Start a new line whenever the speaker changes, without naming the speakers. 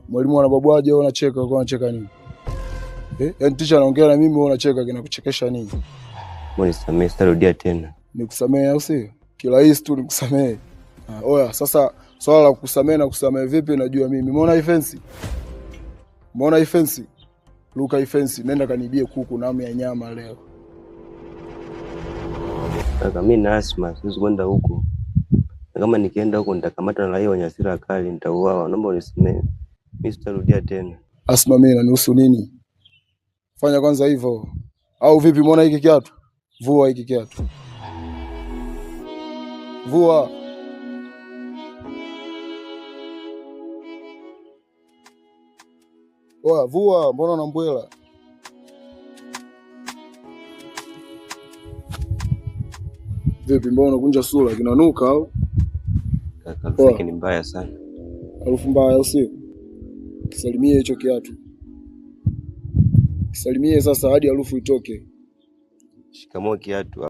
Mwalimu anababwaje wewe unacheka, uko unacheka nini? Yaani teacher anaongea na mimi wewe unacheka, kinakuchekesha nini?
Mbona nisamee, sitarudia tena.
Nikusamee au si? Kirahisi tu nikusamee. Oya, sasa swala la kukusamee na kusamee vipi najua mimi. Umeona hii fence? Umeona hii fence? Luka hii fence, nenda kanibie kuku na amu ya nyama leo.
Kaka mimi na asma, siwezi kwenda huko. Na kama nikienda huko nitakamata na raia wenye hasira kali, nitauawa. Naomba unisamee. Mimi sitarudia tena.
Asma mimi inanihusu nini? Fanya kwanza hivyo. Au vipi, umeona hiki kiatu? Vua hiki kiatu. Vua. Oya, vua, mbona unambwela? Vipi, mbona unakunja sura, kinanuka au?
Kaka, harufu ni mbaya sana.
Harufu mbaya au sio? Kisalimie hicho kiatu. Kisalimie sasa hadi harufu itoke.
Shikamoo kiatu.